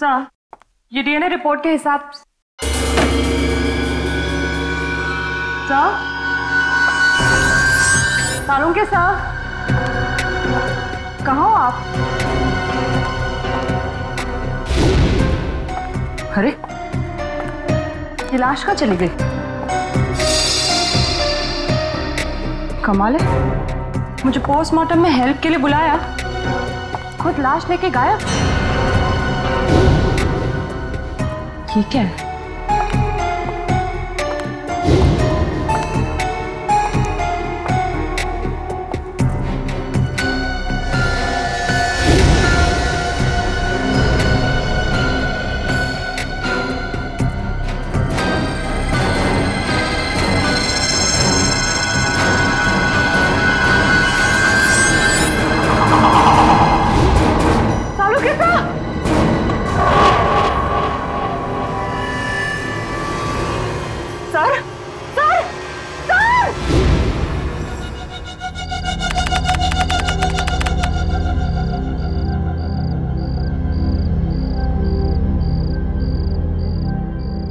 Sir, ये DNA report के हिसाब सर, सालुंके सर, कहाँ हो आप? अरे, ये लाश कहाँ चली गई? कमाल है, मुझे पोस्टमार्टम में हेल्प के लिए बुलाया, खुद लाश लेके गायब। ठीक है।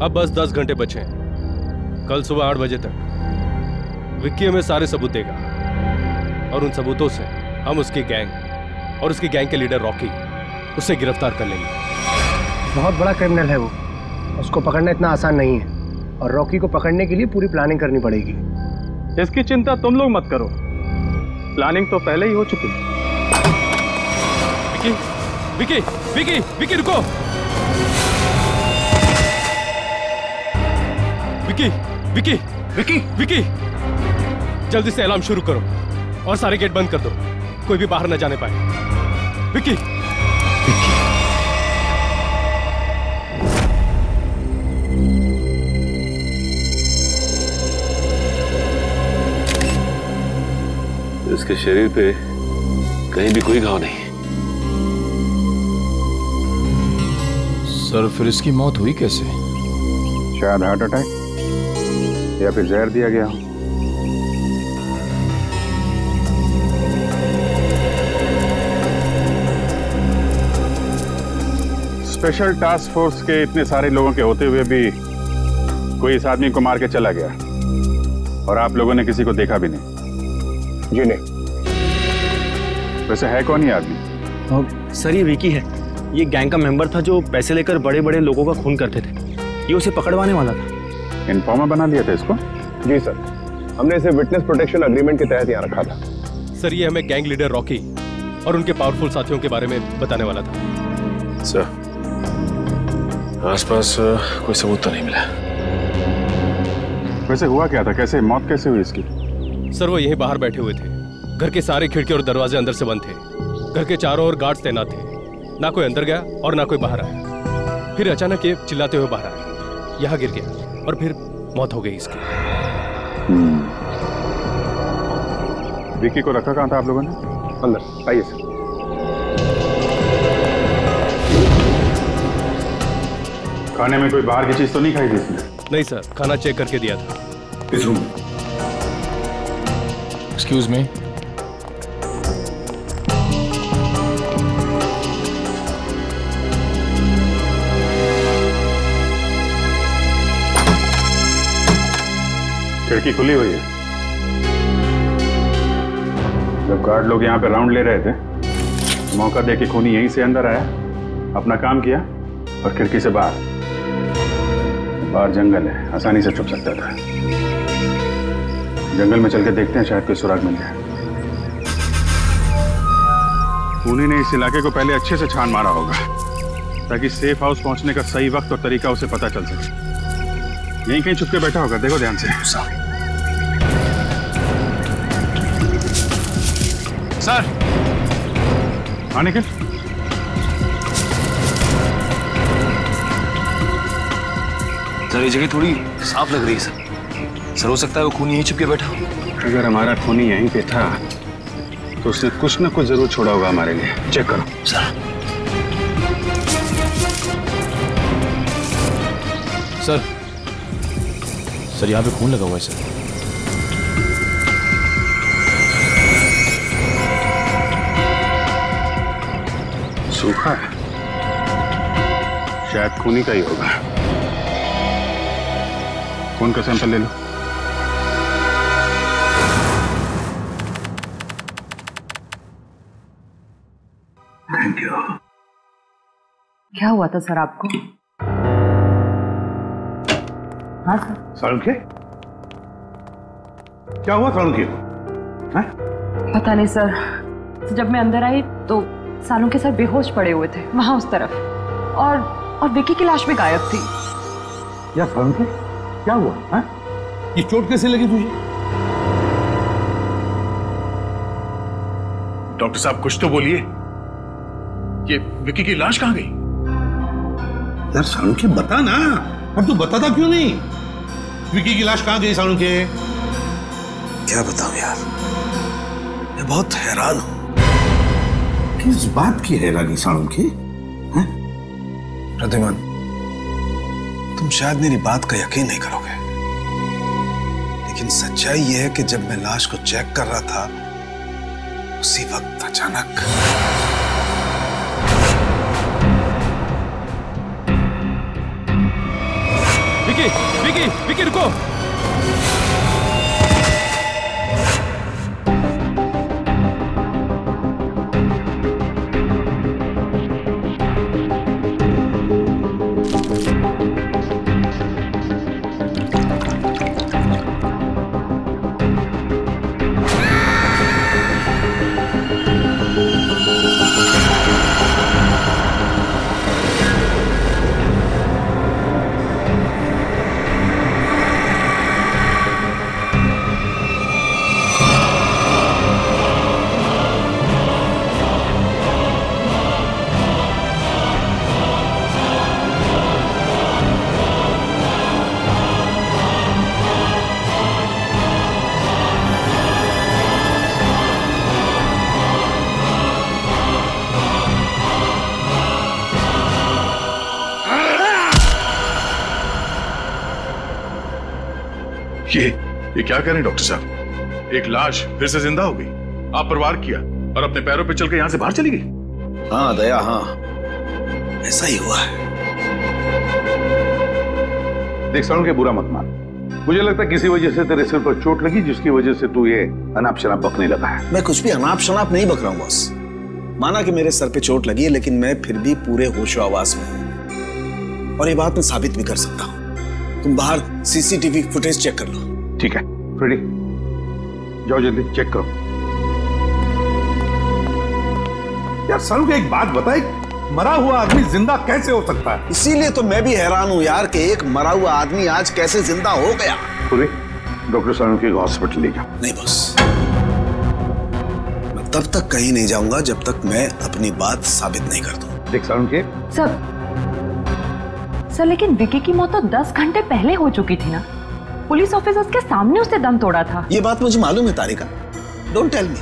अब बस 10 घंटे बचे हैं। कल सुबह 8 बजे तक विक्की हमें सारे सबूत देगा और उन सबूतों से हम उसकी गैंग और उसकी गैंग के लीडर रॉकी उसे गिरफ्तार कर लेंगे। बहुत बड़ा क्रिमिनल है वो, उसको पकड़ना इतना आसान नहीं है और रॉकी को पकड़ने के लिए पूरी प्लानिंग करनी पड़ेगी। इसकी चिंता तुम लोग मत करो, प्लानिंग तो पहले ही हो चुकी है। विक्की, विक्की, विक्की, विक्की रुको। विक्की, विक्की, विक्की, विक्की, जल्दी से अलार्म शुरू करो और सारे गेट बंद कर दो, कोई भी बाहर न जाने पाए। विक्की, विक्की। इसके शरीर पे कहीं भी कोई घाव नहीं। सर, फिर इसकी मौत हुई कैसे? शायद हार्ट अटैक या फिर जहर दिया गया हो। स्पेशल टास्क फोर्स के इतने सारे लोगों के होते हुए भी कोई इस आदमी को मार के चला गया और आप लोगों ने किसी को देखा भी नहीं। जी नहीं। वैसे है कौन ये आदमी? सर, ये विकी है। ये गैंग का मेंबर था जो पैसे लेकर बड़े बड़े लोगों का खून करते थे। ये उसे पकड़वाने वाला था। इन्फॉर्मर बना लिया था इसको? जी सर, हमने इसे विटनेस प्रोटेक्शन एग्रीमेंट के तहत यहाँ रखा था। सर, ये हमें गैंग लीडर रॉकी और उनके पावरफुल साथियों के बारे में बताने वाला था। सर, आसपास कोई सबूत तो नहीं मिला। वैसे हुआ क्या था? कैसे मौत कैसे हुई इसकी? सर, वो यहीं बाहर बैठे हुए थे। घर के सारे खिड़की और दरवाजे अंदर से बंद थे। घर के चारों ओर गार्ड्स तैनात थे। ना कोई अंदर गया और ना कोई बाहर आया। फिर अचानक ये चिल्लाते हुए बाहर आया, यहाँ गिर गया और फिर मौत हो गई इसकी। विक्की को रखा कहाँ था आप लोगों ने? अंदर आइए सर। खाने में कोई बाहर की चीज तो नहीं खाई थी इसने? नहीं सर, खाना चेक करके दिया था। इस रूम। Excuse me. खिड़की खुली हुई है। जब गार्ड लोग यहाँ पे राउंड ले रहे थे, मौका देके खूनी यहीं से अंदर आया, अपना काम किया और खिड़की से बाहर जंगल है, आसानी से छुप सकता था। जंगल में चल के देखते हैं, शायद कोई सुराग मिल जाए। खूनी ने इस इलाके को पहले अच्छे से छान मारा होगा ताकि सेफ हाउस पहुंचने का सही वक्त और तरीका उसे पता चल सके। यहीं कहीं छुप के बैठा होगा, देखो ध्यान से। सर, हाँ निखिल। सर, ये जगह थोड़ी साफ लग रही है सर। सर, हो सकता है वो खूनी यहीं छुप के बैठा हो। अगर हमारा खूनी यहीं पे था तो उसने कुछ ना कुछ जरूर छोड़ा होगा हमारे लिए। चेक करो सर। सर, सर यहाँ पे खून लगा हुआ है सर। सूखा है। शायद खूनी का ही होगा। खून का सैंपल ले लो। Thank you. क्या हुआ था सर आपको? हाँ सर। सालुंखे, क्या हुआ सालुंखे को? पता नहीं सर, जब मैं अंदर आई तो सालुंखे सर बेहोश पड़े हुए थे वहां उस तरफ, और विकी की लाश भी गायब थी। यार सालुंखे, क्या हुआ? है? ये चोट कैसे लगी तुझे? डॉक्टर साहब कुछ तो बोलिए, ये विकी की लाश कहां गई? यार सालुंखे बता ना, अब तू बताता क्यों नहीं? विकी की लाश कहां गई सालुंखे? क्या बताऊं यार, मैं बहुत हैरान हूं। किस बात की हैरानी सालुंखे? प्रद्युमन, तुम शायद मेरी बात का यकीन नहीं करोगे, लेकिन सच्चाई यह है कि जब मैं लाश को चेक कर रहा था उसी वक्त अचानक विकी, विकी, विकी रुको। ये क्या करें डॉक्टर साहब? एक लाश फिर से जिंदा हो गई। आप परवार किया और अपने पैरों पे चल के यहां से बाहर चली गई। हाँ दया, हाँ ऐसा ही हुआ है। देख सालुंखे, बुरा मत मान। मुझे लगता है किसी वजह से तेरे सिर पर चोट लगी, जिसकी वजह से तू ये अनाप शनाप बकने लगा है। मैं कुछ भी अनाप शनाप नहीं बक रहा हूं बॉस। माना कि मेरे सर पे चोट लगी है, लेकिन मैं फिर भी पूरे होशो आवाज में हूं, और ये बात मैं साबित भी कर सकता हूं। तुम बाहर सीसीटीवी फुटेज चेक कर लो। ठीक है फ्रेडी, जाओ जल्दी चेक करो। यार सालुंखे, एक बात बता, एक मरा हुआ आदमी जिंदा कैसे हो सकता है? इसीलिए तो मैं भी हैरान हूं यार कि एक मरा हुआ आदमी आज कैसे जिंदा हो गया। डॉक्टर सालुंखे को हॉस्पिटल ले जाओ। नहीं बॉस, मैं तब तक कहीं नहीं जाऊंगा जब तक मैं अपनी बात साबित नहीं कर दूं। देख सालुंखे, सर लेकिन विकी की मौत तो 10 घंटे पहले हो चुकी थी ना। पुलिस ऑफिसर्स के सामने उसने दम तोड़ा था। ये बात मुझे मालूम है तारिका, डोंट टेल मी,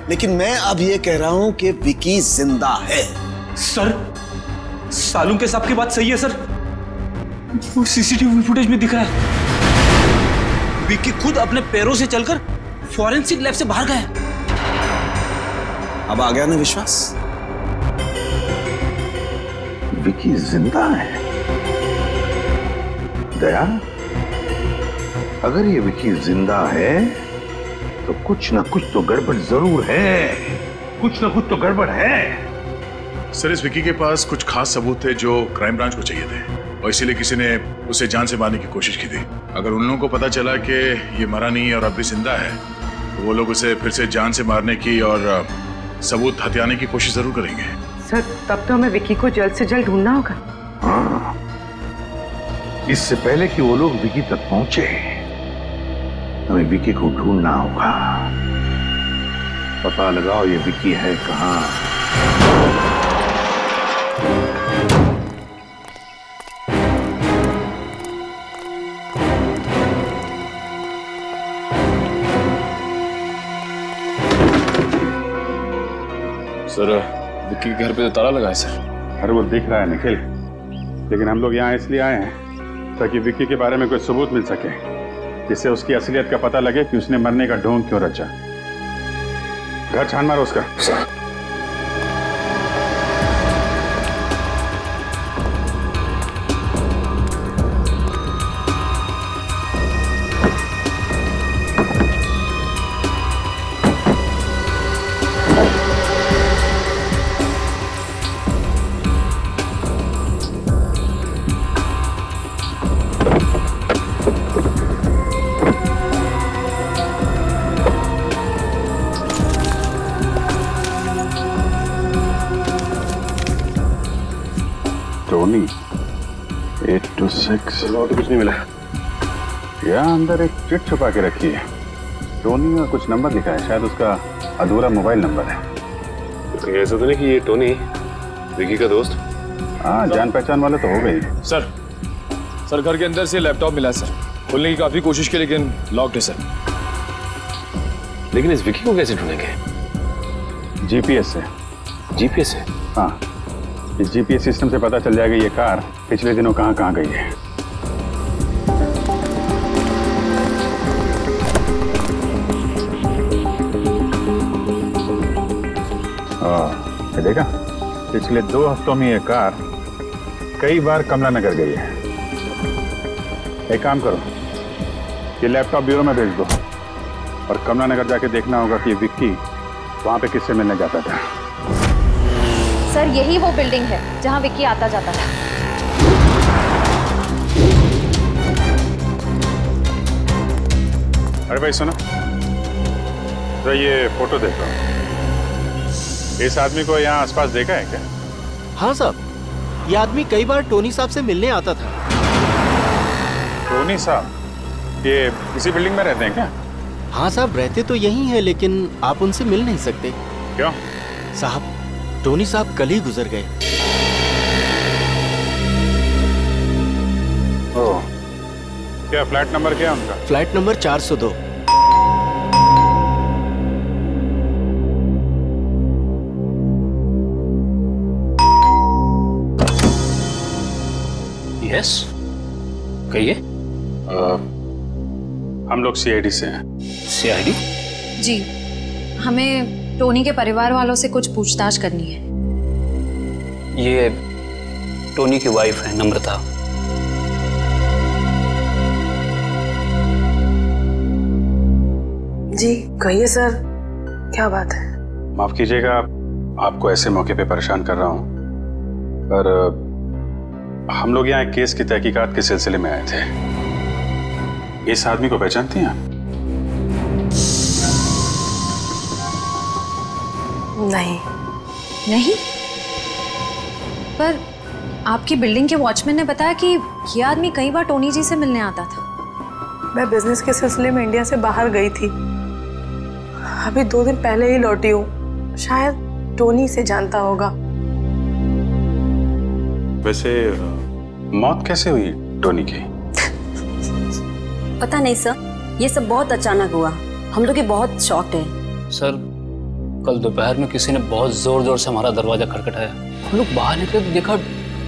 लेकिन मैं अब ये कह रहा हूं कि विकी जिंदा है। सर, सालुंखे साहब की बात सही है सर, वो सीसीटीवी फुटेज में दिख रहा है। विकी खुद अपने पैरों से चलकर फॉरेंसिक लैब से बाहर गया। अब आ गया ना विश्वास? विकी जिंदा है? दया, अगर ये विकी जिंदा है तो कुछ ना कुछ तो गड़बड़ जरूर है। कुछ ना कुछ तो गड़बड़ है। सर, इस विकी के पास कुछ खास सबूत थे जो क्राइम ब्रांच को चाहिए थे, और इसीलिए किसी ने उसे जान से मारने की कोशिश की थी। अगर उन लोगों को पता चला कि ये मरा नहीं है और अब भी जिंदा है, तो वो लोग उसे फिर से जान से मारने की और सबूत हथियाने की कोशिश जरूर करेंगे। सर, तब तो हमें विकी को जल्द से जल्द ढूंढना होगा। हाँ, इससे पहले कि वो लोग विकी तक पहुंचे, हमें विकी को ढूंढना होगा। पता लगाओ ये विकी है कहां। सर, विक्की के घर पे तो ताला लगा है सर। अरे वो दिख रहा है निखिल, लेकिन हम लोग यहाँ इसलिए आए हैं ताकि विक्की के बारे में कोई सबूत मिल सके, जिससे उसकी असलियत का पता लगे कि उसने मरने का ढोंग क्यों रचा। घर छान मारो उसका। टोनी 826। और तो कुछ नहीं मिला। यहाँ अंदर एक चिट छुपा के रखी है। टोनी का कुछ नंबर लिखा है, शायद उसका अधूरा मोबाइल नंबर है। तो कहीं ऐसा तो नहीं कि ये टोनी विकी का दोस्त? हाँ, जान पहचान वाले तो हो गई। सर घर के अंदर से लैपटॉप मिला सर। खोलने की काफी कोशिश की लेकिन लॉक्ड है सर। लेकिन इस विकी को कैसे ढूंढेंगे? जीपीएस से। जीपीएस से? हाँ, इस जीपीएस सिस्टम से पता चल जाएगा ये कार पिछले दिनों कहाँ कहाँ गई है। ये देखा, पिछले 2 हफ्तों में ये कार कई बार कमला नगर गई है। एक काम करो, ये लैपटॉप ब्यूरो में भेज दो और कमला नगर जाके देखना होगा कि विक्की वहां पे किससे मिलने जाता था। सर यही वो बिल्डिंग है जहां विक्की आता जाता था। अरे भाई सुनो, तो ये फोटो देखो। इस आदमी को यहाँ आसपास देखा है क्या? हाँ साहब, ये आदमी कई बार टोनी साहब से मिलने आता था। टोनी साहब ये इसी बिल्डिंग में रहते हैं क्या? हाँ साहब, रहते तो यही हैं लेकिन आप उनसे मिल नहीं सकते। क्यों? साहब, टोनी साहब कल ही गुजर गए। ओह, क्या फ्लैट नंबर क्या है उनका? Flat number 402। यस, कहिए। हम लोग सीआईडी से हैं। सीआईडी? जी, हमें टोनी के परिवार वालों से कुछ पूछताछ करनी है। ये टोनी की वाइफ है नम्रता। जी कहिए सर, क्या बात है? माफ कीजिएगा आपको ऐसे मौके पे परेशान कर रहा हूँ, पर हम लोग यहाँ एक केस की तहकीकात के सिलसिले में आए थे। इस आदमी को पहचानती हैं आप? नहीं। नहीं? पर आपकी बिल्डिंग के वॉचमैन ने बताया कि ये आदमी कई बार टोनी जी से मिलने आता था। मैं बिजनेस के सिलसिले में इंडिया से बाहर गई थी, अभी 2 दिन पहले ही लौटी हूँ। शायद टोनी से जानता होगा। वैसे मौत कैसे हुई टोनी की? पता नहीं सर, ये सब बहुत अचानक हुआ। हम लोग बहुत शॉक्ड हैं। सर, कल दोपहर में किसी ने बहुत जोर जोर से हमारा दरवाजा खटखटाया। हम लोग बाहर निकले तो देखा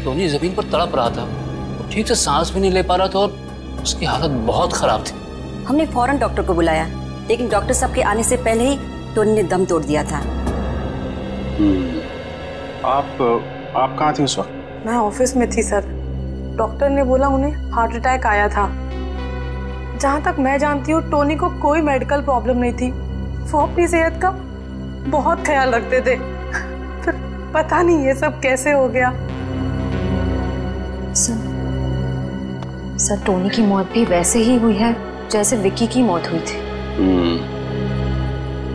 टोनी जमीन पर तड़प रहा था। वो ठीक से सांस भी नहीं ले पा रहा था और उसकी हालत बहुत खराब थी। हमने फौरन डॉक्टर को बुलाया, लेकिन डॉक्टर साहब के आने से पहले ही टोनी ने दम तोड़ दिया था। आप कहाँ थी उस वक्त? मैं ऑफिस में थी सर। डॉक्टर ने बोला उन्हें हार्ट अटैक आया था। जहाँ तक मैं जानती हूँ टोनी को कोई मेडिकल प्रॉब्लम नहीं थी। वो अपनी सेहत का बहुत ख्याल रखते थे। फिर पता नहीं ये सब कैसे हो गया। सर टोनी की मौत भी वैसे ही हुई है जैसे विक्की की मौत हुई थी।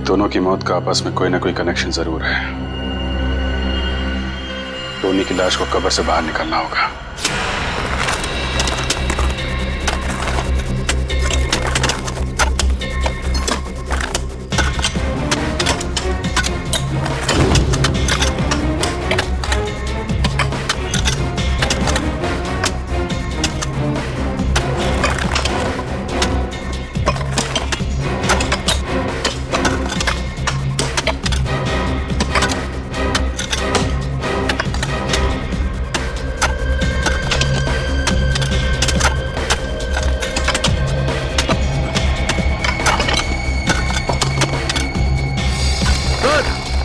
दोनों की मौत का आपस में कोई ना कोई कनेक्शन जरूर है। टोनी की लाश को कब्र से बाहर निकालना होगा।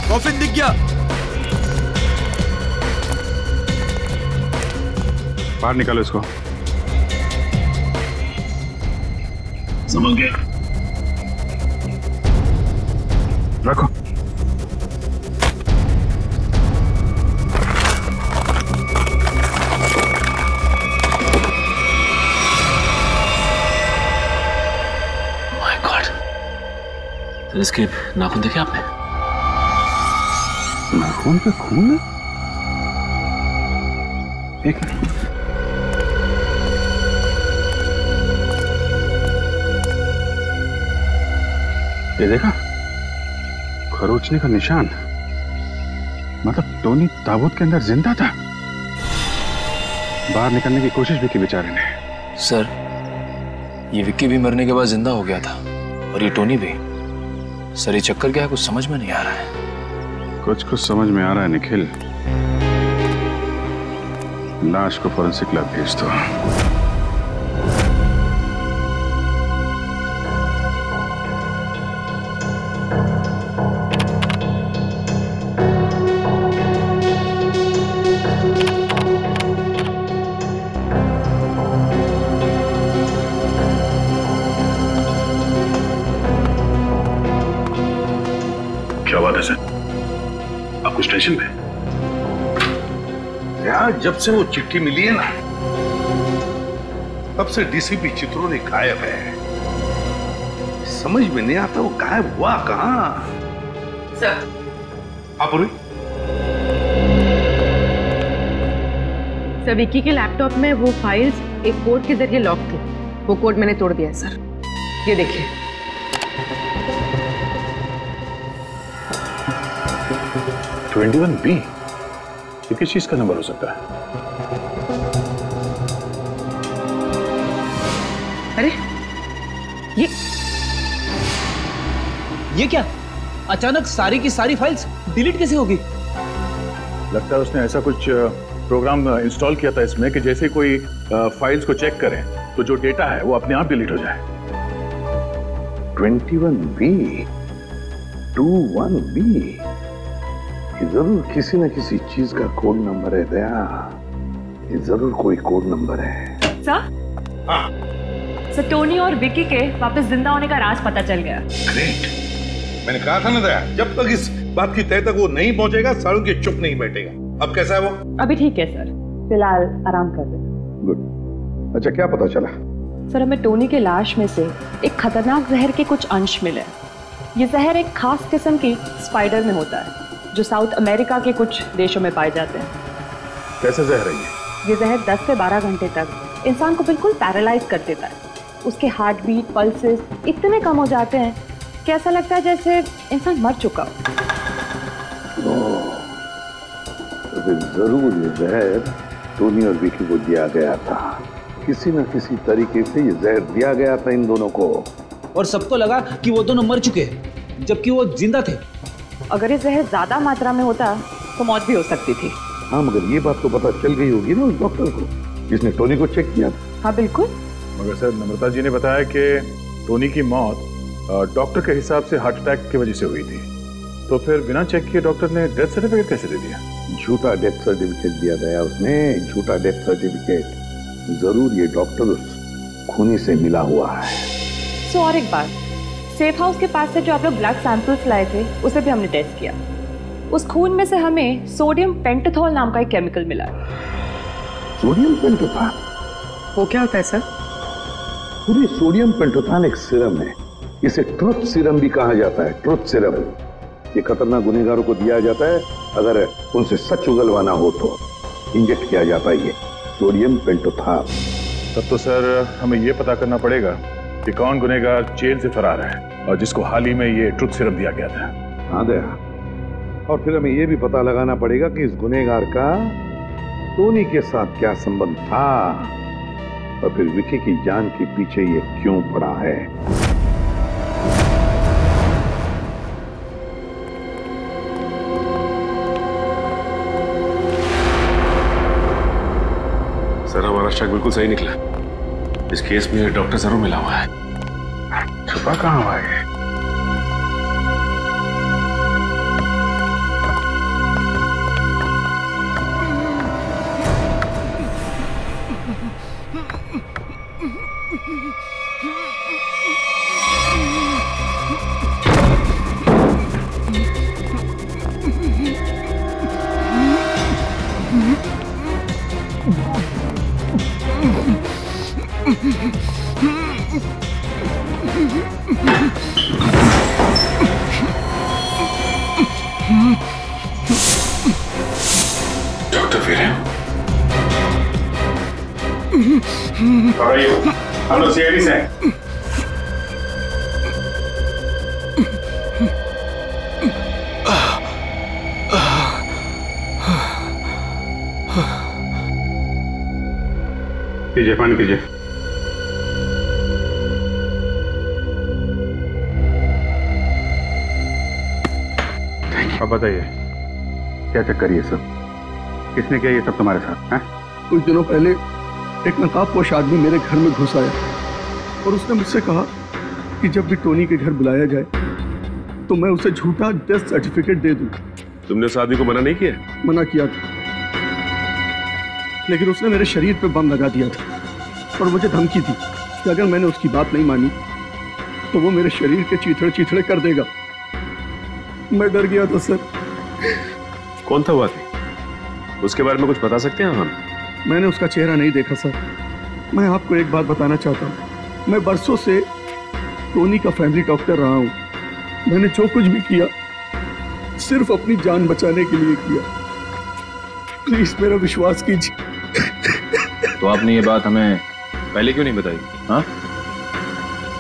कॉफिन दिख गया। बाहर निकालो इसको। समझ गया। रखो। माय गॉड, सर इसके नाखून देखे आपने? नाखून पे खून है? एक मिनट। ये देखा, खरोचने का निशान। मतलब टोनी ताबूत के अंदर जिंदा था। बाहर निकलने की कोशिश भी की बेचारे ने। सर, ये विक्की भी मरने के बाद जिंदा हो गया था और ये टोनी भी। सर, ये चक्कर क्या है, कुछ समझ में नहीं आ रहा है। कुछ समझ में आ रहा है निखिल। लाश को फोरेंसिक लैब भेज दो। क्या बात है सर? आप कुछ टेंशन में? यार, जब से वो चिट्ठी मिली है ना, तब से डीसीपी चित्रोनी गायब है। समझ में नहीं आता वो गायब हुआ कहां। सर, आप सर, विक्की के लैपटॉप में वो फाइल्स एक कोड के जरिए लॉक थी। वो कोड मैंने तोड़ दिया है सर। ये देखिए। 21B, ये किस चीज का नंबर हो सकता है? अरे ये क्या? अचानक सारी की सारी फाइल्स डिलीट कैसे होगी? लगता है उसने ऐसा कुछ प्रोग्राम इंस्टॉल किया था इसमें कि जैसे कोई फाइल्स को चेक करें तो जो डेटा है वो अपने आप डिलीट हो जाए। 21B, 21B, ये जरूर किसी न किसी चीज का कोड नंबर है दया। ये जरूर कोई कोड नंबर है। सर? हाँ। सर, टोनी और विक्की के वापस जिंदा होने का राज पता चल गया। ग्रेट। मैंने कहा था ना दया, जब तक इस बात की तय तक वो नहीं पहुंचेगा, सालों के चुप नहीं बैठेगा। अब कैसा है वो? अभी ठीक है सर, फिलहाल आराम कर रहे। गुड। अच्छा, क्या पता चला? सर, हमें टोनी के लाश में से एक खतरनाक जहर के कुछ अंश मिले। ये जहर एक खास किस्म की स्पाइडर में होता है जो साउथ अमेरिका के कुछ देशों में पाए जाते हैं। कैसे जहर है ये जहर 10 से 12 घंटे तक इंसान को बिल्कुल पैरालाइज कर देता है। उसके हार्ट बीट, पल्सेस इतने कम हो जाते हैं कि ऐसा लगता है जैसे इंसान मर चुका हो। तो फिर जरूर ये जहर टोनी और विकी को दिया गया था। किसी न किसी तरीके से ये जहर दिया गया था इन दोनों को। और सबको लगा कि वो दोनों मर चुके हैं जबकि वो जिंदा थे। अगर ये जहर ज्यादा मात्रा में होता तो मौत भी हो सकती थी। हाँ, मगर ये बात तो पता चल गई होगी ना उस डॉक्टर को जिसने टोनी को चेक किया था। हाँ बिल्कुल। मगर सर, नम्रता जी ने बताया कि टोनी की मौत डॉक्टर के हिसाब से हार्ट अटैक की वजह से हुई थी। तो फिर बिना चेक किए डॉक्टर ने डेथ सर्टिफिकेट कैसे दे दिया? झूठा डेथ सर्टिफिकेट दिया गया उसने, झूठा डेथ सर्टिफिकेट। जरूर ये डॉक्टर उस खूनी से मिला हुआ है। सो और एक बात, सेफ हाउस के पास से जो आप लोग ब्लड सैंपल्स लाए थे उसे भी हमने टेस्ट किया। उस खून में से हमें सोडियम पेंटाथॉल नाम का एक केमिकल मिला है। सोडियम पेंटाथॉल? वो क्या होता है सर? पूरी सोडियम पेंटाथॉल एक सीरम है। इसे ट्रुथ सीरम भी कहा जाता है। ट्रुथ सीरम ये खतरनाक गुनहगारों को दिया जाता है अगर उनसे सच उगलवाना हो तो। इंजेक्ट किया जाता है ये सोडियम पेंटाथॉल। तब तो सर हमें ये पता करना पड़ेगा कि कौन गुनहगार जेल से फरार है और जिसको हाल ही में ये ट्रुथ सीरम दिया गया था। हाँ दया, और फिर हमें ये भी पता लगाना पड़ेगा कि इस गुनहगार का टोनी के साथ क्या संबंध था और फिर विकी की जान के पीछे ये क्यों पड़ा है। सर, हमारा शक बिल्कुल सही निकला। इस केस में डॉक्टर जरूर मिला हुआ है। छुपा कहाँ हुआ है? डॉक्टर वीरेन, हम लोग सीआईडी से हैं। कीजिए, पानी कीजिए। अब बताइए, क्या चक्कर ये सब? किसने किया ये सब तुम्हारे साथ? हैं? कुछ दिनों पहले एक नकाबपोश आदमी मेरे घर में घुस आया और उसने मुझसे कहा कि जब भी टोनी के घर बुलाया जाए तो मैं उसे झूठा डेथ सर्टिफिकेट दे दूं। तुमने उस आदमी को मना नहीं किया? मना किया था, लेकिन उसने मेरे शरीर पे बम लगा दिया था और मुझे धमकी दी कि अगर मैंने उसकी बात नहीं मानी तो वो मेरे शरीर के चीथड़े चीथड़े कर देगा। मैं डर गया था सर। कौन था वो आदमी? उसके बारे में कुछ बता सकते हैं हम? मैंने उसका चेहरा नहीं देखा सर। मैं आपको एक बात बताना चाहता हूँ, मैं बरसों से टोनी का फैमिली डॉक्टर रहा हूँ। मैंने जो कुछ भी किया सिर्फ अपनी जान बचाने के लिए किया। प्लीज मेरा विश्वास कीजिए। तो आपने ये बात हमें पहले क्यों नहीं बताई? हाँ,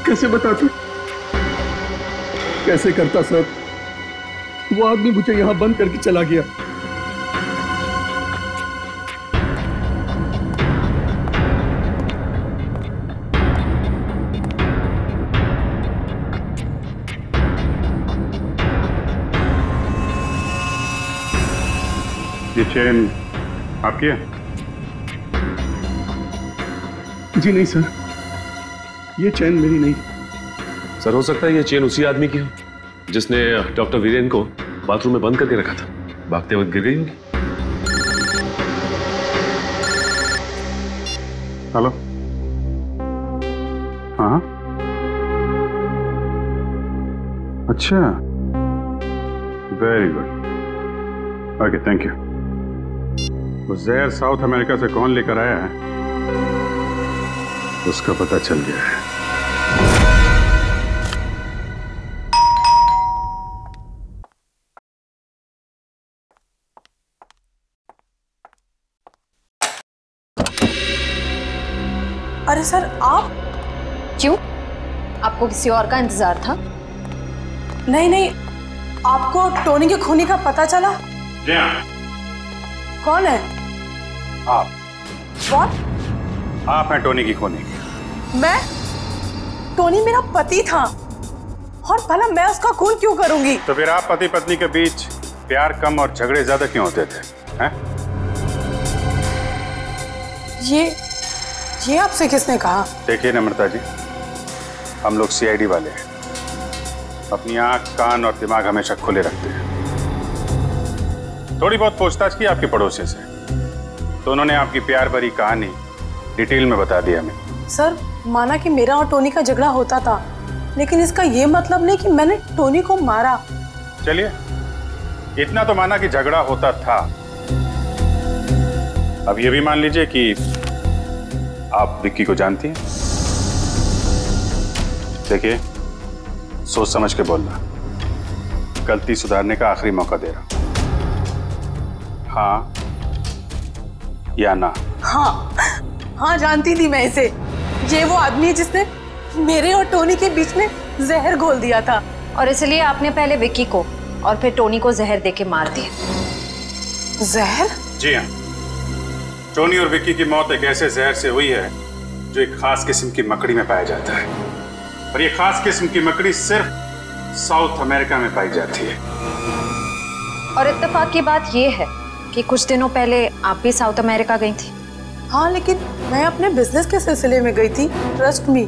कैसे बताता, कैसे करता सर? वो आदमी मुझे यहां बंद करके चला गया। ये चेन आपकी है? जी नहीं सर, ये चेन मेरी नहीं। सर, हो सकता है ये चेन उसी आदमी की हो जिसने डॉक्टर वीरेन को बाथरूम में बंद करके रखा था। भागते वक्त गिर गई होगी। हेलो, हाँ, अच्छा, very good, okay, thank you. वो जहर साउथ अमेरिका से कौन लेकर आया है उसका पता चल गया है। अरे सर, आप क्यों? आपको किसी और का इंतजार था? नहीं नहीं, आपको टोनी के खूनी का पता चला? जी हाँ। कौन है आप? कौन? आप हैं टोनी की खूनी? मैं? टोनी मेरा पति था और भला मैं उसका खून क्यों करूंगी? तो फिर आप पति पत्नी के बीच प्यार कम और झगड़े ज्यादा क्यों होते थे? हैं? ये आपसे किसने कहा? देखिए नम्रता जी, हम लोग सीआईडी वाले हैं, अपनी आंख, कान और दिमाग हमेशा खुले रखते हैं। थोड़ी बहुत पूछताछ की आपके पड़ोसी से, तो उन्होंने आपकी प्यार भरी कहानी डिटेल में बता दी हमें। सर, माना कि मेरा और टोनी का झगड़ा होता था, लेकिन इसका ये मतलब नहीं कि मैंने टोनी को मारा। चलिए, इतना तो माना कि झगड़ा होता था। अब ये भी मान लीजिए कि आप विक्की को जानती हैं। देखिए, सोच समझ के बोलना, गलती सुधारने का आखिरी मौका दे रहा हूं। हाँ या ना? हाँ, जानती थी मैं इसे। ये वो आदमी है जिसने मेरे और टोनी के बीच में जहर घोल दिया था। और इसलिए आपने पहले विक्की को और फिर टोनी को जहर देके मार दिया। जहर? जी हाँ, टोनी और विक्की की मौत एक ऐसे जहर से हुई है जो एक खास किस्म की मकड़ी में पाया जाता है, और ये खास किस्म की मकड़ी सिर्फ साउथ अमेरिका में पाई जाती है। और इत्तेफाक की बात ये है कि कुछ दिनों पहले आप भी साउथ अमेरिका गई थी। हाँ, लेकिन मैं अपने बिजनेस के सिलसिले में गई थी। ट्रस्ट मी,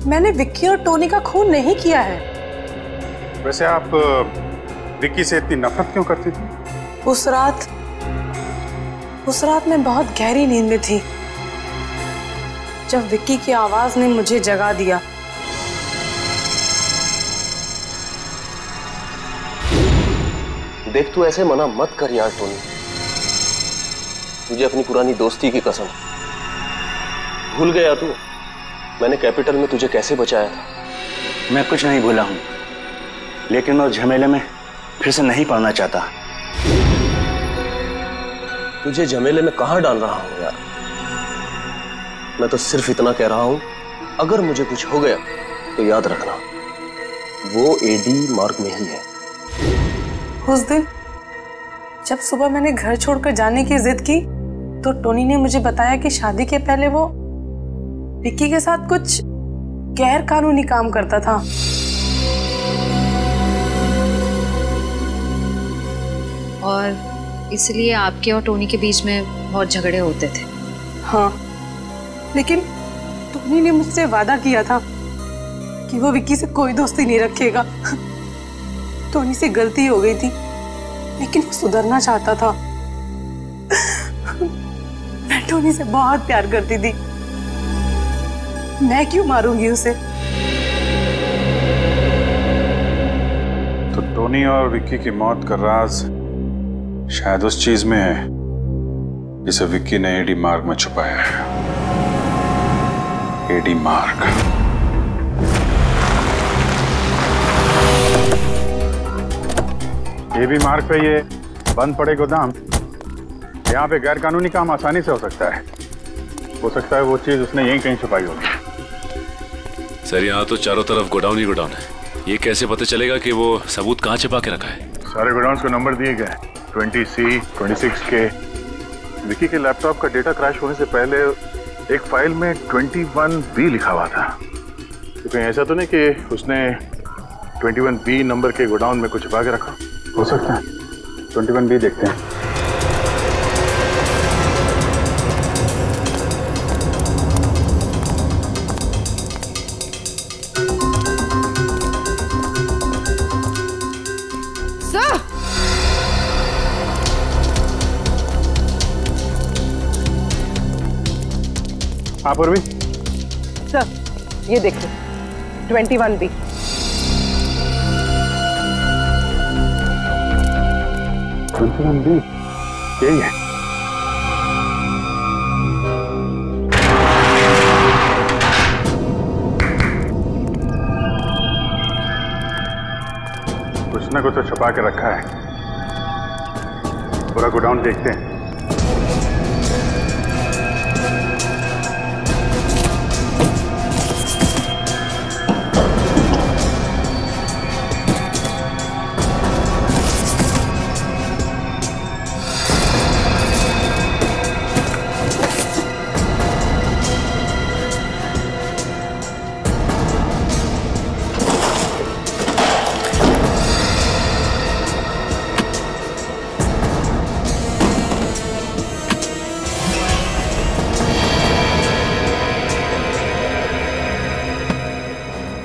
मैंने विक्की और टोनी का खून नहीं किया है। वैसे आप विक्की से इतनी नफरत क्यों करती थी? उस रात मैं बहुत गहरी नींद में थी जब विक्की की आवाज ने मुझे जगा दिया। देख, तू ऐसे मना मत कर यार टोनी, तुझे अपनी पुरानी दोस्ती की कसम। भूल गया तू मैंने कैपिटल में तुझे कैसे बचाया था? मैं कुछ नहीं भूला हूं, लेकिन मैं उस झमेले में फिर से नहीं पड़ना चाहता। तुझे झमेले में कहां डाल रहा हूं यार? मैं तो सिर्फ इतना कह रहा हूं, अगर मुझे कुछ हो गया तो याद रखना वो एडी मार्ग में ही है। उस दिन जब सुबह मैंने घर छोड़कर जाने की जिद की तो टोनी ने मुझे बताया कि शादी के पहले वो विक्की के साथ कुछ गैर कानूनी काम करता था। और इसलिए आपके और टोनी के बीच में बहुत झगड़े होते थे। हाँ, लेकिन टोनी ने मुझसे वादा किया था कि वो विक्की से कोई दोस्ती नहीं रखेगा। टोनी से गलती हो गई थी, लेकिन वो सुधरना चाहता था। मैं टोनी से बहुत प्यार करती थी, मैं क्यों मारूंगी उसे? तो टोनी और विक्की की मौत का राज शायद उस चीज में है जिसे विक्की ने एडी मार्ग में छुपाया है। एडी मार्ग। एडी मार्ग पे ये बंद पड़े गोदाम, यहाँ पे गैर कानूनी काम आसानी से हो सकता है। हो सकता है वो चीज उसने यहीं कहीं छुपाई होगी। सर यहाँ तो चारों तरफ गोडाउन ही गोडाउन है, ये कैसे पता चलेगा कि वो सबूत कहाँ छिपा के रखा है? सारे गोडाउन को नंबर दिए गए, 20C, 26K। विक्की के लैपटॉप का डेटा क्रैश होने से पहले एक फाइल में 21B लिखा हुआ था। तो कहीं ऐसा तो नहीं कि उसने 21B नंबर के गोडाउन में कुछ छिपा के रखा? हो सकता है। 21B देखते हैं। हाँ पूर्वी। सर ये देखिए 21B। यही है। कुछ ना कुछ तो छुपा के रखा है। पूरा गोडाउन देखते हैं।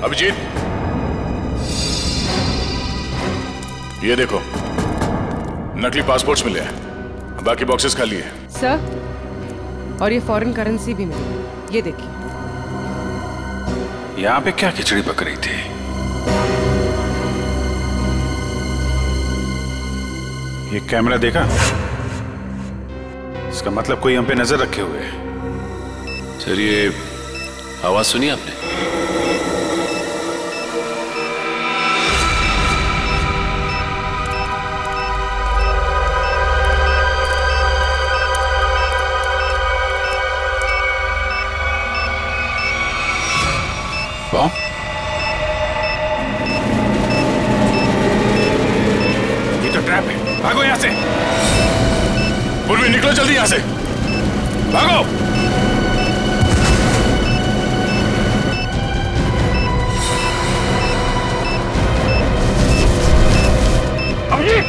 अभिजीत, ये देखो नकली पासपोर्ट्स मिले हैं, बाकी बॉक्सेस खाली है। सर और ये फॉरेन करेंसी भी मिली, ये देखिए। यहाँ पे क्या खिचड़ी पक रही थी? ये कैमरा देखा? इसका मतलब कोई हम पे नजर रखे हुए है। सर ये आवाज सुनी आपने? ये तो ट्रैप है, भागो यहां से। पूर्वी निकलो जल्दी यहां से, भागो। अभिजीत,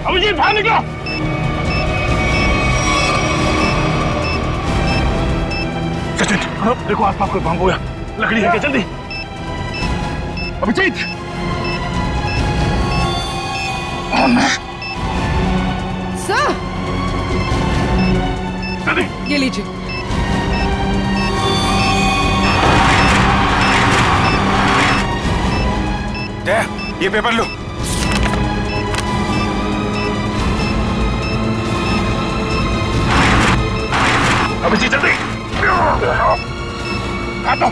अभिजीत बाहर निकलो। सचिन देखो आसपास कोई बम हो गया, लकड़ी है क्या? जल्दी अभिजीत। सर ये लीजिए। ये पेपर लो। अभिजीत जल्दी हाथ दो।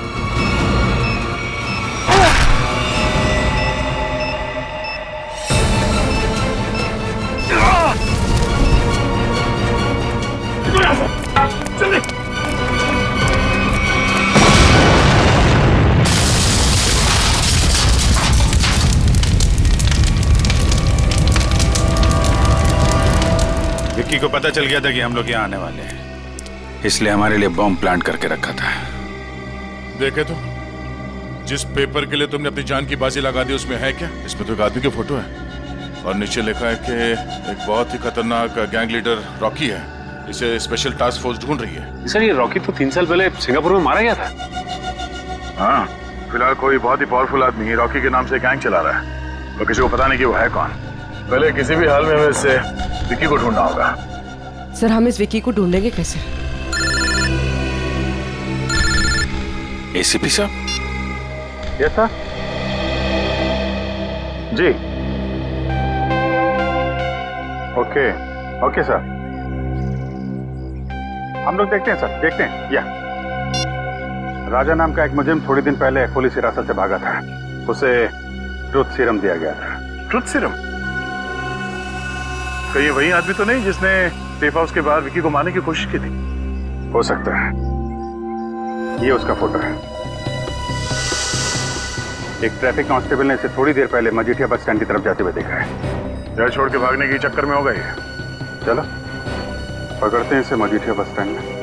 को पता चल गया था कि हम लोग यहाँ आने वाले हैं, इसलिए हमारे लिए बॉम्ब प्लांट करके रखा था। देखे तो जिस पेपर के लिए तुमने अपनी जान की बाजी लगा दी उसमें है क्या? इसमें तो एक आदमी की फोटो है और नीचे लिखा है कि एक बहुत ही खतरनाक गैंग लीडर रॉकी है, इसे स्पेशल टास्क फोर्स ढूंढ रही है। सर ये रॉकी तो 3 साल पहले सिंगापुर में मारा गया था। हाँ, फिलहाल कोई बहुत ही पावरफुल आदमी रॉकी के नाम से गैंग चला रहा है और किसी को पता नहीं कि वो है कौन। पहले किसी भी हाल में हमें इससे विक्की को ढूंढना होगा। सर हम इस विक्की को ढूंढेंगे कैसे? एसीपी साहब। Yes sir. जी ओके ओके सर, हम लोग देखते हैं सर, देखते हैं। या राजा नाम का एक मुजरिम थोड़ी दिन पहले पुलिस हिरासत से भागा था, उसे ट्रुथ सीरम दिया गया था। Truth serum? कहीं वही आदमी तो नहीं जिसने सेफ हाउस के बाहर विक्की को मारने की कोशिश की थी? हो सकता है, ये उसका फोटो है। एक ट्रैफिक कांस्टेबल ने इसे थोड़ी देर पहले मजीठिया बस स्टैंड की तरफ जाते हुए देखा है। घर छोड़ के भागने के चक्कर में होगा ये। चलो पकड़ते हैं इसे मजीठिया बस स्टैंड में।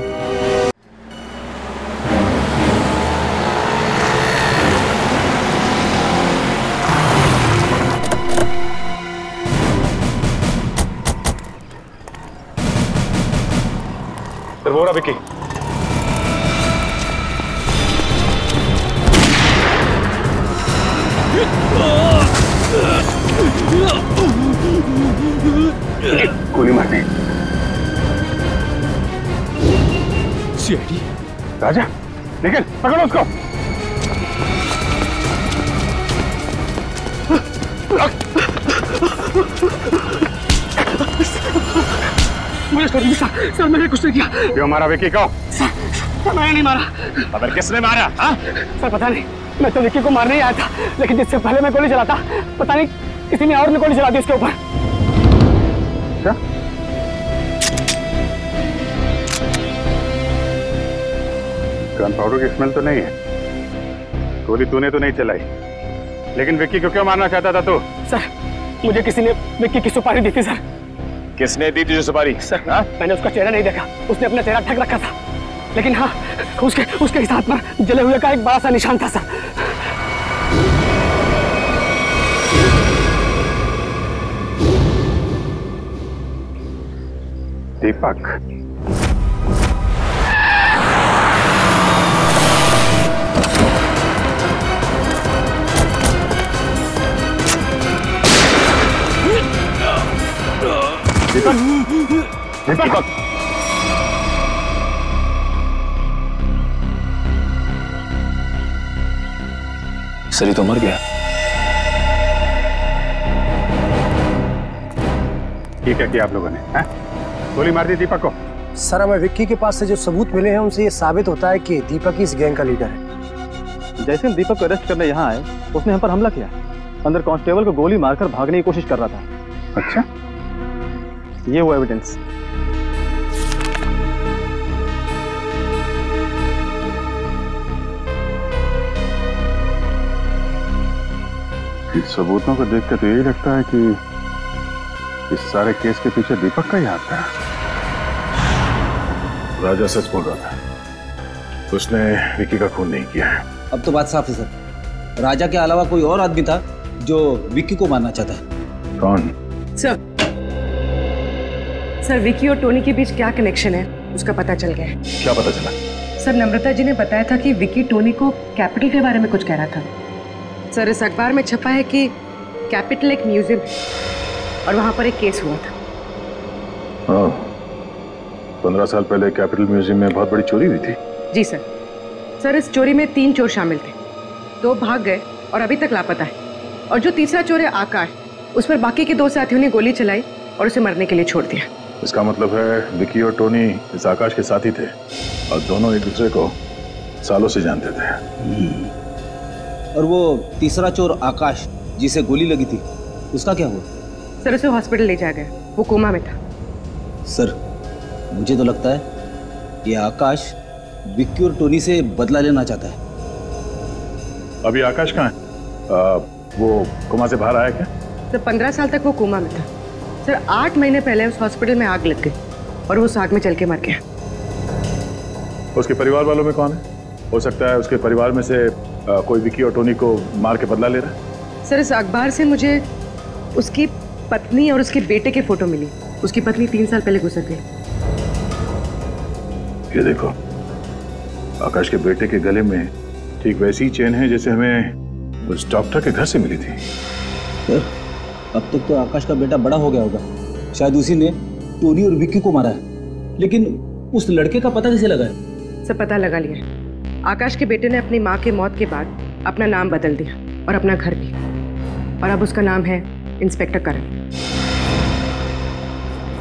वो रहा विक्की। गोली मारने। सीआईडी राजा निकल, पकड़ो उसको। मुझे छोड़ दीजिए सर, सर मैंने कुछ नहीं किया। क्यों मारा विक्की को? सर मैंने नहीं मारा। अगर किसने मारा? हाँ सर पता नहीं, मैं तो विक्की को मारने ही आया था, लेकिन जिससे पहले मैं गोली चलाता पता नहीं किसी ने और गोली चला दी उसके ऊपर। क्या? गन पाउडर की स्मेल तो नहीं है। गोली तूने तो नहीं चलाई, लेकिन विक्की को क्यों मारना चाहता था तू? सर मुझे किसी ने विक्की की सुपारी दी थी सर। किसने दी तुझे सुपारी? सर मैंने उसका चेहरा नहीं देखा, उसने अपना चेहरा ढक रखा था, लेकिन हाँ उसके हाथ पर जले हुए का एक बड़ा सा निशान था सर। दीपक। दीपक सरी तो मर गया। ये क्या किया आप लोगों ने? गोली मार दी दीपक को? सर हमें विक्की के पास से जो सबूत मिले हैं उनसे ये साबित होता है कि दीपक ही इस गैंग का लीडर है। जैसे हम दीपक को अरेस्ट करने यहाँ आए, उसने हम पर हमला किया, अंदर कांस्टेबल को गोली मारकर भागने की कोशिश कर रहा था। अच्छा, ये वो एविडेंस। सबूतों को देख के तो यही लगता है कि इस सारे केस के पीछे दीपक का ही हाथ था। राजा सच बोल रहा था, उसने विक्की का खून नहीं किया है। अब तो बात साफ है सर, राजा के अलावा कोई और आदमी था जो विक्की को मारना चाहता है। कौन? सर विक्की और टोनी के बीच क्या कनेक्शन है उसका पता चल गया है। क्या पता चला? सर नम्रता जी ने बताया था कि विक्की टोनी को कैपिटल के बारे में कुछ कह रहा था। सर इस अखबार में छपा है कि कैपिटल एक म्यूजियम है और वहां पर एक केस हुआ था। हाँ, 15 साल पहले कैपिटल म्यूजियम में बहुत बड़ी चोरी हुई थी। जी सर। सर इस चोरी में 3 चोर शामिल थे, 2 भाग गए और अभी तक लापता है, और जो तीसरा चोर है आकाश, उस पर बाकी के 2 साथियों ने गोली चलाई और उसे मरने के लिए छोड़ दिया। इसका मतलब है विक्की और टोनी इस आकाश के साथी थे और दोनों एक दूसरे को सालों से जानते थे। और वो तीसरा चोर आकाश जिसे गोली लगी थी, उसका क्या हुआ? सर उसे हॉस्पिटल ले जाया गया, वो कोमा में था। सर मुझे तो लगता है ये आकाश विक्की और टोनी से बदला लेना चाहता है। अभी आकाश कहाँ है? वो कोमा से बाहर आया क्या? सर 15 साल तक वो कोमा में था। सर 8 महीने पहले उस हॉस्पिटल में आग लग गई और वो उस आग में जल के मर गया। उसके परिवार वालों में कौन है? हो सकता है उसके परिवार में से कोई विकी और टोनी को मार के बदला ले रहा है। सर, इस अखबार से मुझे उसकी पत्नी और उसके बेटे के फोटो मिली। उसकी पत्नी 3 साल पहले गुजर गई। ये देखो, आकाश के बेटे के गले में ठीक वैसी ही चेन है जैसे हमें उस डॉक्टर के घर से मिली थी। सर, अब तक तो आकाश का बेटा बड़ा हो गया होगा, शायद उसी ने टोनी और विक्की को मारा है। लेकिन उस लड़के का पता कैसे लगा है? सब पता लगा लिया। आकाश के बेटे ने अपनी माँ के मौत के बाद अपना नाम बदल दिया और अपना घर भी, और अब उसका नाम है इंस्पेक्टर करण।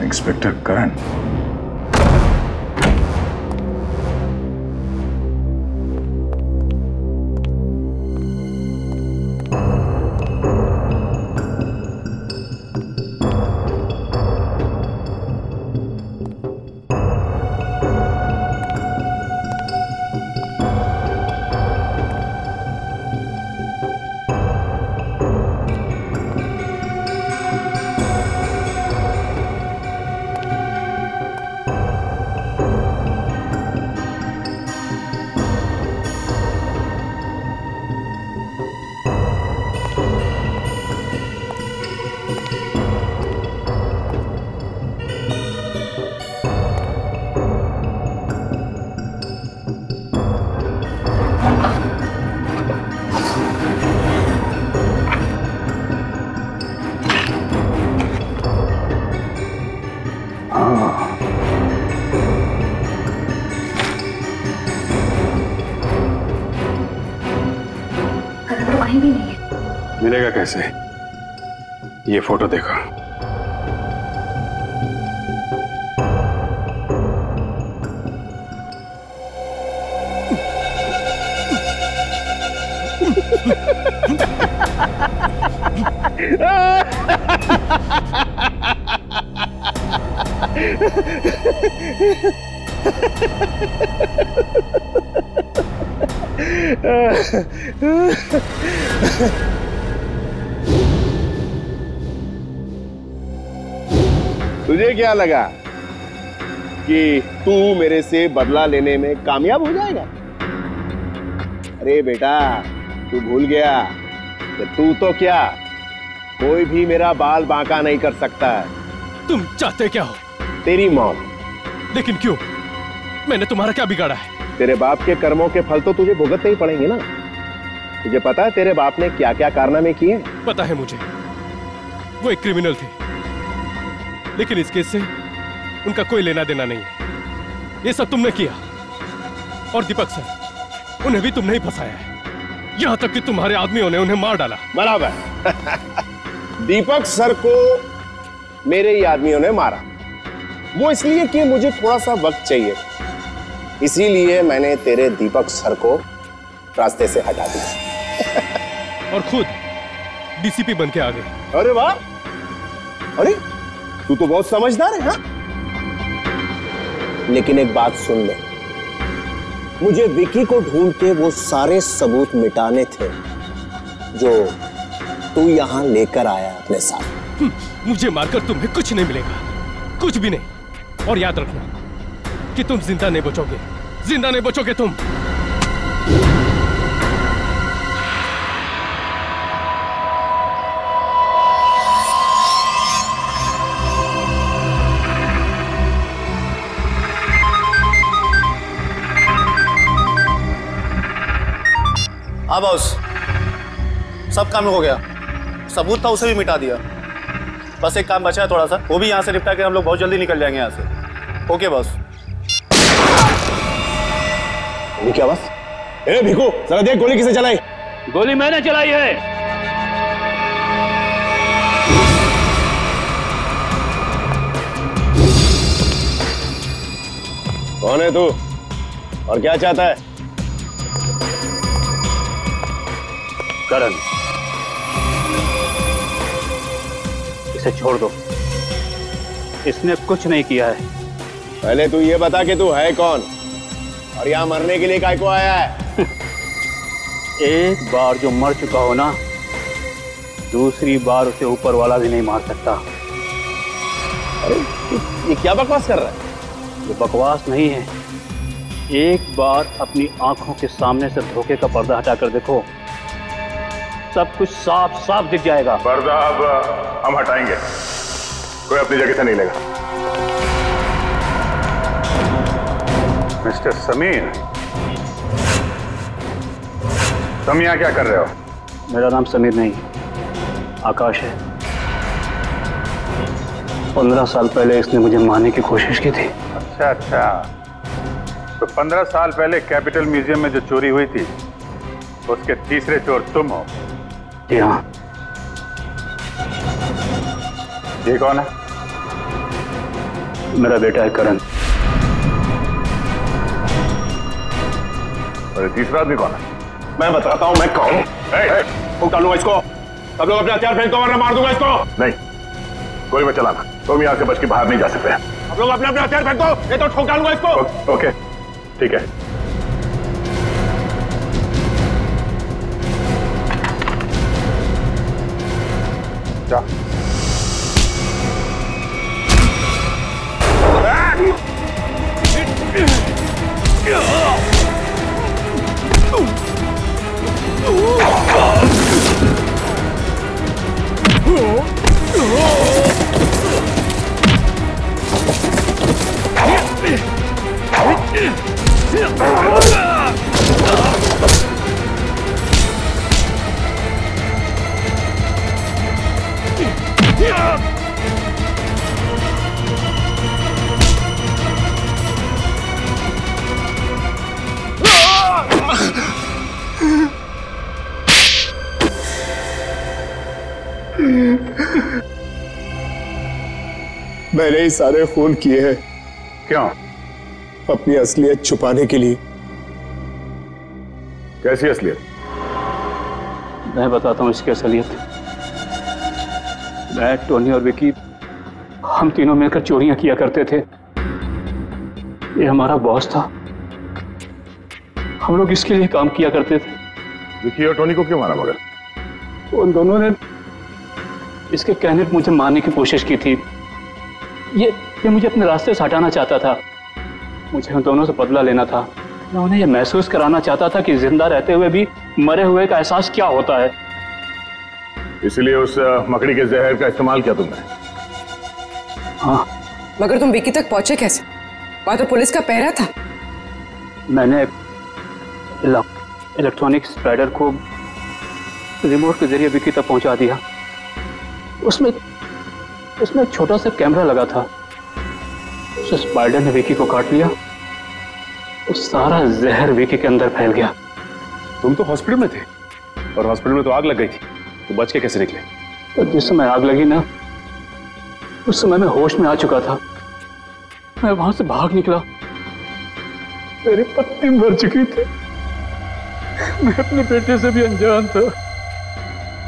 इंस्पेक्टर करण? मिलेगा कैसे? ये फोटो देखो। तुझे क्या लगा कि तू मेरे से बदला लेने में कामयाब हो जाएगा? अरे बेटा, तू भूल गया कि तू तो क्या, कोई भी मेरा बाल बांका नहीं कर सकता है। तुम चाहते क्या हो? तेरी मौत। लेकिन क्यों? मैंने तुम्हारा क्या बिगाड़ा है? तेरे बाप के कर्मों के फल तो तुझे भुगतने ही पड़ेंगे ना। तुझे पता है तेरे बाप ने क्या क्या कारनामे किए? पता है मुझे, वो एक क्रिमिनल थे, लेकिन इस केस से उनका कोई लेना देना नहीं है। ये सब तुमने किया, और दीपक सर, उन्हें भी तुमने ही फंसाया है, यहां तक कि तुम्हारे आदमियों ने उन्हें मार डाला। बराबर। दीपक सर को मेरे ही आदमियों ने मारा, वो इसलिए कि मुझे थोड़ा सा वक्त चाहिए, इसीलिए मैंने तेरे दीपक सर को रास्ते से हटा दिया और खुद डीसीपी बन के आ गए। अरे वाह, अरे तू तो बहुत समझदार है। हाँ, लेकिन एक बात सुन ले, मुझे विकी को ढूंढ के वो सारे सबूत मिटाने थे जो तू यहां लेकर आया अपने साथ। मुझे मारकर तुम्हें कुछ नहीं मिलेगा, कुछ भी नहीं। और याद रखना कि तुम जिंदा नहीं बचोगे, जिंदा नहीं बचोगे तुम। हाँ बॉस, सब काम हो गया, सबूत था उसे भी मिटा दिया। बस एक काम बचा है थोड़ा सा, वो भी यहाँ से निपटा के हम लोग बहुत जल्दी निकल जाएंगे यहाँ से। Okay boss. क्या बस? ए भिखू, जरा देख गोली किसने चलाई? गोली मैंने चलाई है। कौन है तू और क्या चाहता है? करण, इसे छोड़ दो, इसने कुछ नहीं किया है। पहले तू ये बता कि तू है कौन और यहाँ मरने के लिए काय को आया है? एक बार जो मर चुका हो ना, दूसरी बार उसे ऊपर वाला भी नहीं मार सकता। अरे ये क्या बकवास कर रहा है? ये बकवास नहीं है। एक बार अपनी आंखों के सामने से धोखे का पर्दा हटाकर देखो, सब कुछ साफ साफ दिख जाएगा। पर्दा अब हम हटाएंगे, कोई अपनी जगह से नहीं लेगा। मिस्टर समीर, तुम यहाँ क्या कर रहे हो? मेरा नाम समीर नहीं, आकाश है। 15 साल पहले इसने मुझे मारने की कोशिश की थी। अच्छा अच्छा, तो 15 साल पहले कैपिटल म्यूजियम में जो चोरी हुई थी उसके तीसरे चोर तुम हो? जी हाँ। ये कौन है? मेरा बेटा है करण। और तीसरा आदमी कौन है? मैं बताता हूँ मैं कौन हूँ। फूंक डालूंगा इसको। सब लोग अपने हथियार फेंक दो वरना मार दूंगा इसको। नहीं, गोली मत चलाना, तुम यहाँ से बच के बाहर नहीं जा सकते। आप लोग अपने अपने हथियार फेंक दो, ये तो ठोक डालूंगा इसको। ओके, ठीक है। जा। मैंने ही सारे खून किए हैं। क्यों? अपनी असलियत छुपाने के लिए। कैसी असलियत? मैं बताता हूँ इसकी असलियत। मैं, टोनी और विकी, हम तीनों मिलकर चोरियां किया करते थे। ये हमारा बॉस था, हम लोग इसके लिए काम किया करते थे। विकी और टोनी को क्यों मारा मगर? उन दोनों ने इसके कहने पर मुझे मारने की कोशिश की थी। ये मुझे अपने रास्ते से हटाना चाहता था। मुझे उन दोनों से बदला लेना था। मैं उन्हें यह महसूस कराना चाहता था कि जिंदा रहते हुए भी मरे हुए का एहसास क्या होता है। इसलिए उस मकड़ी के जहर का इस्तेमाल किया तुमने? हाँ। मगर तुम विकी तक पहुंचे कैसे? वहां तो पुलिस का पहरा था। मैंने इलेक्ट्रॉनिक स्प्रेडर को रिमोट के जरिए विकी तक पहुंचा दिया। उसमें एक छोटा सा कैमरा लगा था। उस स्पाइडर ने विकी को काट लिया। उस सारा जहर विकी के अंदर फैल गया। तुम तो हॉस्पिटल में थे और हॉस्पिटल में तो आग लग गई थी, तो बच के कैसे निकले? तो जिस समय आग लगी ना, उस समय मैं होश में आ चुका था। मैं वहां से भाग निकला। मेरी पत्नी मर चुकी थी। मैं अपने बेटे से भी अनजान था।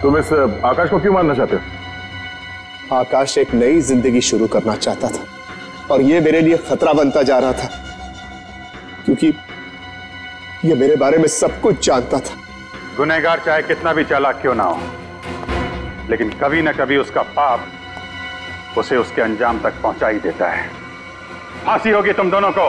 तुम इस आकाश को क्यों मारना चाहते हो? आकाश एक नई जिंदगी शुरू करना चाहता था और ये मेरे लिए खतरा बनता जा रहा था, क्योंकि ये मेरे बारे में सब कुछ जानता था। गुनहगार चाहे कितना भी चालाक क्यों ना हो, लेकिन कभी ना कभी उसका पाप उसे उसके अंजाम तक पहुंचा ही देता है। फांसी होगी तुम दोनों को।